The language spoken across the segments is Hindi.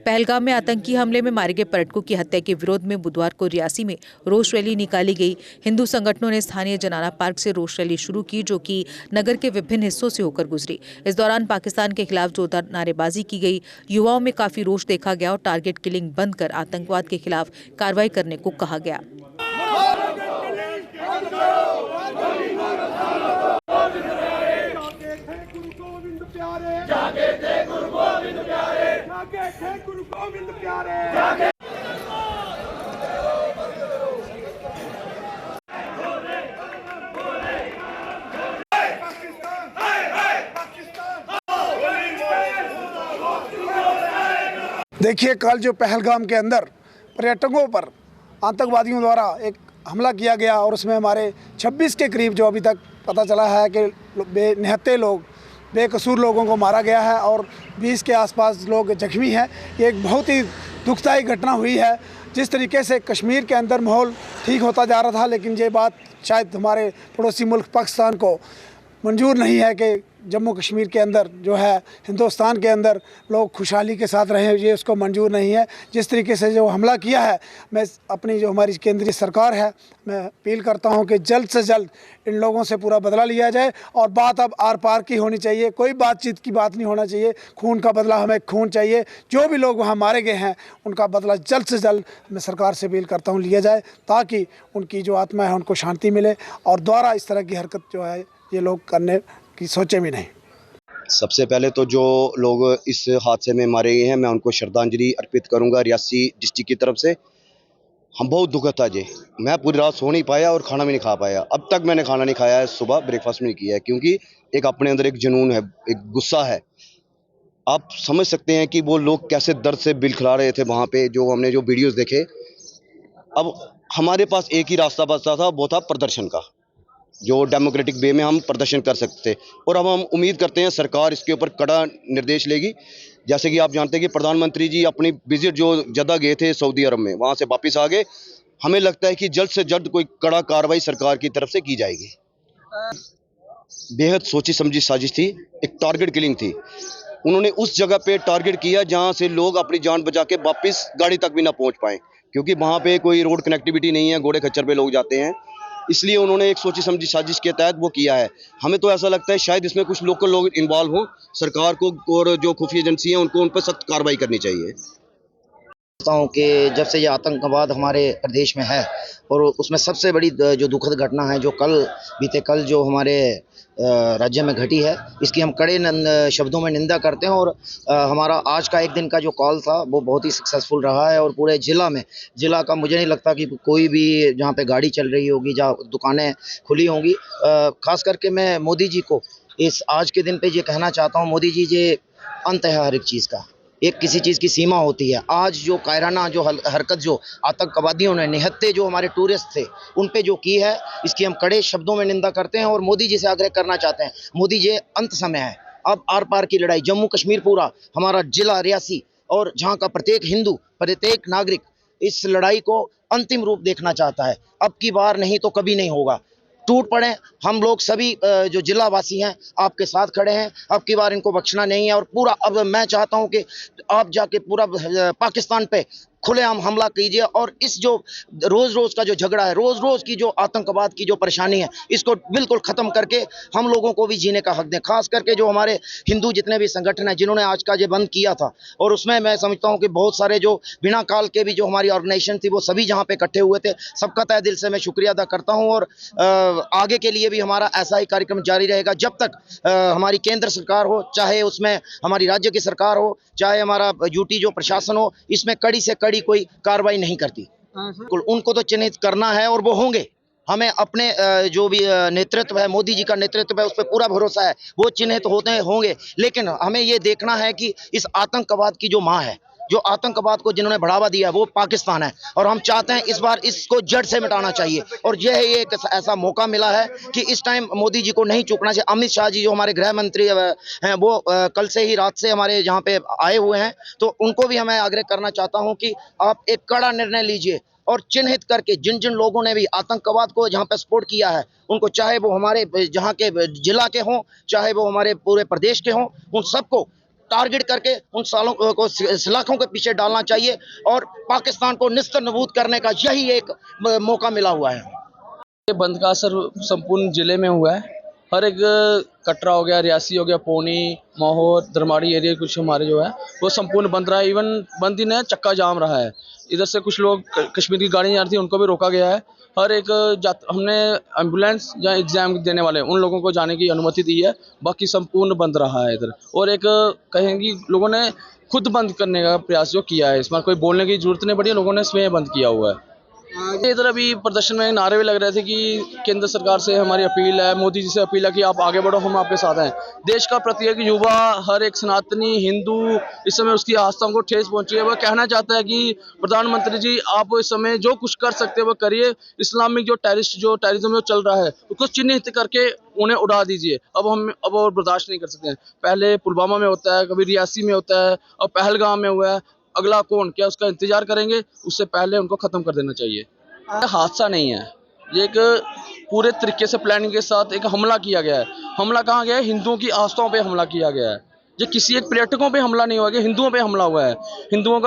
पहलगाम में आतंकी हमले में मारे गए पर्यटकों की हत्या के विरोध में बुधवार को रियासी में रोष रैली निकाली गई। हिंदू संगठनों ने स्थानीय जनाना पार्क से रोष रैली शुरू की, जो कि नगर के विभिन्न हिस्सों से होकर गुजरी। इस दौरान पाकिस्तान के खिलाफ जोरदार नारेबाजी की गई। युवाओं में काफी रोष देखा गया और टारगेट किलिंग बंद कर आतंकवाद के खिलाफ कार्रवाई करने को कहा गया। देखिए, कल जो पहलगाम के अंदर पर्यटकों पर आतंकवादियों द्वारा एक हमला किया गया और उसमें हमारे 26 के करीब जो अभी तक पता चला है कि निहत्थे लोग, बेकसूर लोगों को मारा गया है और 20 के आसपास लोग जख्मी हैं। ये एक बहुत ही दुखदायी घटना हुई है। जिस तरीके से कश्मीर के अंदर माहौल ठीक होता जा रहा था, लेकिन ये बात शायद हमारे पड़ोसी मुल्क पाकिस्तान को मंजूर नहीं है कि जम्मू कश्मीर के अंदर जो है, हिंदुस्तान के अंदर लोग खुशहाली के साथ रहें, ये उसको मंजूर नहीं है। जिस तरीके से जो हमला किया है, मैं अपनी जो हमारी केंद्रीय सरकार है, मैं अपील करता हूं कि जल्द से जल्द इन लोगों से पूरा बदला लिया जाए और बात अब आर पार की होनी चाहिए। कोई बातचीत की बात नहीं होना चाहिए। खून का बदला, हमें खून चाहिए। जो भी लोग वहाँ मारे गए हैं, उनका बदला जल्द से जल्द मैं सरकार से अपील करता हूँ लिया जाए, ताकि उनकी जो आत्मा है उनको शांति मिले और दोबारा इस तरह की हरकत जो है ये लोग करने की सोचे भी नहीं। सबसे पहले तो जो लोग इस हादसे में मारे गए हैं, मैं उनको श्रद्धांजलि अर्पित करूंगा रियासी डिस्ट्रिक्ट की तरफ से। हम बहुत दुखद था जी। मैं पूरी रात सो नहीं पाया और खाना भी नहीं खा पाया। अब तक मैंने खाना नहीं खाया है, सुबह ब्रेकफास्ट भी नहीं किया है, क्योंकि एक अपने अंदर एक जुनून है, एक गुस्सा है। आप समझ सकते हैं कि वो लोग कैसे दर्द से बिलखिला रहे थे वहाँ पे। जो हमने जो वीडियोस देखे, अब हमारे पास एक ही रास्ता बचता था, वो था प्रदर्शन का, जो डेमोक्रेटिक वे में हम प्रदर्शन कर सकते थे। और अब हम उम्मीद करते हैं सरकार इसके ऊपर कड़ा निर्देश लेगी। जैसे कि आप जानते हैं कि प्रधानमंत्री जी अपनी विजिट जो जद्दा गए थे सऊदी अरब में, वहाँ से वापस आ गए। हमें लगता है कि जल्द से जल्द कोई कड़ा कार्रवाई सरकार की तरफ से की जाएगी। बेहद सोची समझी साजिश थी, एक टारगेट किलिंग थी। उन्होंने उस जगह पे टारगेट किया जहाँ से लोग अपनी जान बचा के वापस गाड़ी तक भी ना पहुँच पाएँ, क्योंकि वहाँ पे कोई रोड कनेक्टिविटी नहीं है, घोड़े खच्चर पे लोग जाते हैं। इसलिए उन्होंने एक सोची समझी साजिश के तहत वो किया है। हमें तो ऐसा लगता है शायद इसमें कुछ लोकल लोग इन्वॉल्व हो। सरकार को और जो खुफिया एजेंसी हैं उनको उन पर सख्त कार्रवाई करनी चाहिए। हूँ कि जब से ये आतंकवाद हमारे प्रदेश में है, और उसमें सबसे बड़ी जो दुखद घटना है जो बीते कल जो हमारे राज्य में घटी है, इसकी हम कड़े शब्दों में निंदा करते हैं। और हमारा आज का एक दिन का जो कॉल था वो बहुत ही सक्सेसफुल रहा है। और पूरे जिला का मुझे नहीं लगता कि कोई भी जहाँ पे गाड़ी चल रही होगी, जहाँ दुकानें खुली होंगी, खास करके मैं मोदी जी को इस आज के दिन पे ये कहना चाहता हूँ, मोदी जी, ये अंत है हर एक चीज़ का। एक किसी चीज़ की सीमा होती है। आज जो कायराना जो हरकत जो आतंकवादियों ने, निहत्थे जो हमारे टूरिस्ट थे, उन पे जो की है, इसकी हम कड़े शब्दों में निंदा करते हैं और मोदी जी से आग्रह करना चाहते हैं, मोदी जी, अंत समय है। अब आर पार की लड़ाई, जम्मू कश्मीर पूरा हमारा जिला रियासी और जहाँ का प्रत्येक हिंदू, प्रत्येक नागरिक इस लड़ाई को अंतिम रूप देखना चाहता है। अब की बार नहीं तो कभी नहीं होगा। टूट पड़े हम लोग सभी जो जिला वासी हैं, आपके साथ खड़े हैं। अब की बार इनको बख्शना नहीं है। और पूरा अब मैं चाहता हूं कि आप जाके पूरा पाकिस्तान पे खुलेआम हमला कीजिए और इस जो रोज का जो झगड़ा है, रोज की जो आतंकवाद की जो परेशानी है, इसको बिल्कुल खत्म करके हम लोगों को भी जीने का हक दें। खास करके जो हमारे हिंदू जितने भी संगठन हैं जिन्होंने आज का ये बंद किया था, और उसमें मैं समझता हूं कि बहुत सारे जो बिना काल के भी जो हमारी ऑर्गेनाइजेशन थी वो सभी जहां पे इकट्ठे हुए थे, सबका तहे दिल से मैं शुक्रिया अदा करता हूं। और आगे के लिए भी हमारा ऐसा ही कार्यक्रम जारी रहेगा जब तक हमारी केंद्र सरकार हो, चाहे उसमें हमारी राज्य की सरकार हो, चाहे हमारा यूटी जो प्रशासन हो, इसमें कड़ी से कड़ी कोई कार्रवाई नहीं करती। उनको तो चिन्हित करना है और वो होंगे। हमें अपने जो भी नेतृत्व है, मोदी जी का नेतृत्व है, उस पर पूरा भरोसा है, वो चिन्हित होते होंगे। लेकिन हमें ये देखना है कि इस आतंकवाद की जो माँ है, जो आतंकवाद को जिन्होंने बढ़ावा दिया, वो पाकिस्तान है। और हम चाहते हैं इस बार इसको जड़ से मिटाना चाहिए। और यह एक ऐसा मौका मिला है कि इस टाइम मोदी जी को नहीं चूकना चाहिए। अमित शाह जी जो हमारे गृह मंत्री हैं, वो कल से ही रात से हमारे यहाँ पे आए हुए हैं, तो उनको भी हमें आग्रह करना चाहता हूँ कि आप एक कड़ा निर्णय लीजिए और चिन्हित करके जिन जिन लोगों ने भी आतंकवाद को जहाँ पे सपोर्ट किया है, उनको, चाहे वो हमारे जहाँ के जिला के हों, चाहे वो हमारे पूरे प्रदेश के हों, उन सबको टारगेट करके उन सालों को सलाखों के पीछे डालना चाहिए और पाकिस्तान को निस्तनबूद करने का यही एक मौका मिला हुआ है। ये बंद का असर संपूर्ण जिले में हुआ है। हर एक कटरा हो गया, रियासी हो गया, पौनी, माहौर, धर्माड़ी एरिया कुछ हमारे जो है वो संपूर्ण बंद रहा है। इवन बंद ही नहीं, चक्का जाम रहा है। इधर से कुछ लोग कश्मीर की गाड़ियाँ आ रही थी, उनको भी रोका गया है। हर एक हमने एम्बुलेंस या एग्जाम देने वाले उन लोगों को जाने की अनुमति दी है, बाकी संपूर्ण बंद रहा है इधर। और एक कहेंगे लोगों ने खुद बंद करने का प्रयास जो किया है, इसमें कोई बोलने की जरूरत नहीं पड़ी, लोगों ने स्वयं बंद किया हुआ है। इधर अभी प्रदर्शन में नारे भी लग रहे थे कि केंद्र सरकार से हमारी अपील है, मोदी जी से अपील है कि आप आगे बढ़ो, हम आपके साथ हैं। देश का प्रत्येक युवा, हर एक सनातनी हिंदू इस समय उसकी आस्थाओं को ठेस पहुंची है। वह कहना चाहता है कि प्रधानमंत्री जी आप इस समय जो कुछ कर सकते हैं वो करिए। इस्लामिक जो टेररिज्म जो चल रहा है उसको चिन्हित करके उन्हें उड़ा दीजिए। अब और बर्दाश्त नहीं कर सकते हैं। पहले पुलवामा में होता है, कभी रियासी में होता है, और पहलगाम में हुआ है। अगला कौन, क्या उसका इंतजार करेंगे? उससे पहले उनको खत्म कर देना चाहिए। ये हादसा नहीं है, ये एक पूरे तरीके से प्लानिंग के साथ एक हमला किया गया है। हमला कहाँ गया है? हिंदुओं की आस्थाओं पे हमला किया गया है। ये किसी एक पर्यटकों पे हमला नहीं हुआ है, हिंदुओं पे हमला हुआ है। हिंदुओं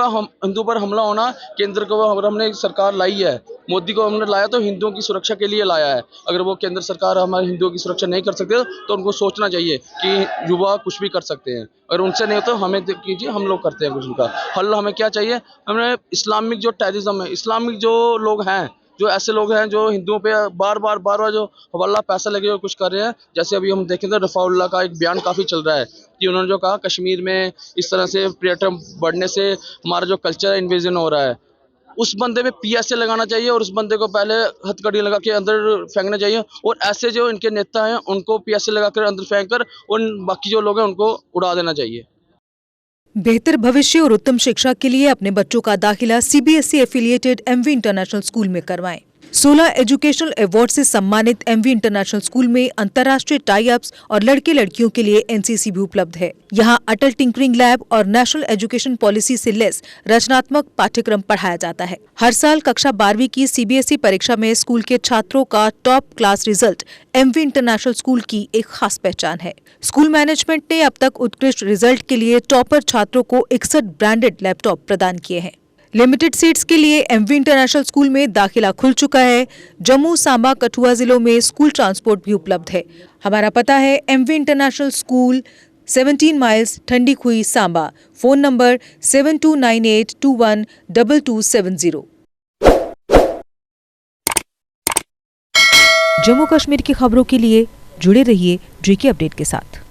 पर हमला होना, केंद्र को अगर हमने सरकार लाई है, मोदी को हमने लाया तो हिंदुओं की सुरक्षा के लिए लाया है। अगर वो केंद्र सरकार हमारे हिंदुओं की सुरक्षा नहीं कर सकते तो उनको सोचना चाहिए कि युवा कुछ भी कर सकते हैं। अगर उनसे नहीं तो हमें कीजिए, हम लोग करते हैं कुछ। उनका हल हमें क्या चाहिए? हमें इस्लामिक जो टेररिज्म है, इस्लामिक जो लोग हैं, जो ऐसे लोग हैं जो हिंदुओं पे बार बार जो हवाला पैसा लगे और कुछ कर रहे हैं, जैसे अभी हम देखें तो रफाउल्ला का एक बयान काफ़ी चल रहा है कि उन्होंने जो कहा कश्मीर में इस तरह से पर्यटन बढ़ने से हमारा जो कल्चर इन्वेजन हो रहा है, उस बंदे पे PSA लगाना चाहिए और उस बंदे को पहले हथकड़ी लगा के अंदर फेंकना चाहिए। और ऐसे जो इनके नेता हैं उनको PSA लगा कर अंदर फेंक कर और बाकी जो लोग हैं उनको उड़ा देना चाहिए। बेहतर भविष्य और उत्तम शिक्षा के लिए अपने बच्चों का दाखिला CBSE affiliated MV international school में करवाएं। 16 एजुकेशनल अवार्ड से सम्मानित MV इंटरनेशनल स्कूल में अंतर्राष्ट्रीय टाई अप्स और लड़के लड़कियों के लिए NCC भी उपलब्ध है। यहाँ अटल टिंकरिंग लैब और नेशनल एजुकेशन पॉलिसी से लेस रचनात्मक पाठ्यक्रम पढ़ाया जाता है। हर साल कक्षा 12वीं की CBSE परीक्षा में स्कूल के छात्रों का top class result MV international school की एक खास पहचान है। स्कूल मैनेजमेंट ने अब तक उत्कृष्ट रिजल्ट के लिए टॉपर छात्रों को 61 ब्रांडेड लैपटॉप प्रदान किए हैं। लिमिटेड सीट्स के लिए MV इंटरनेशनल स्कूल में दाखिला खुल चुका है। जम्मू, सांबा, कठुआ जिलों में स्कूल ट्रांसपोर्ट भी उपलब्ध है। हमारा पता है MV international school, 17 miles, Thandi Khui, Samba. Phone number 7298212270। Jammu Kashmir की खबरों के लिए जुड़े रहिए JK अपडेट के साथ।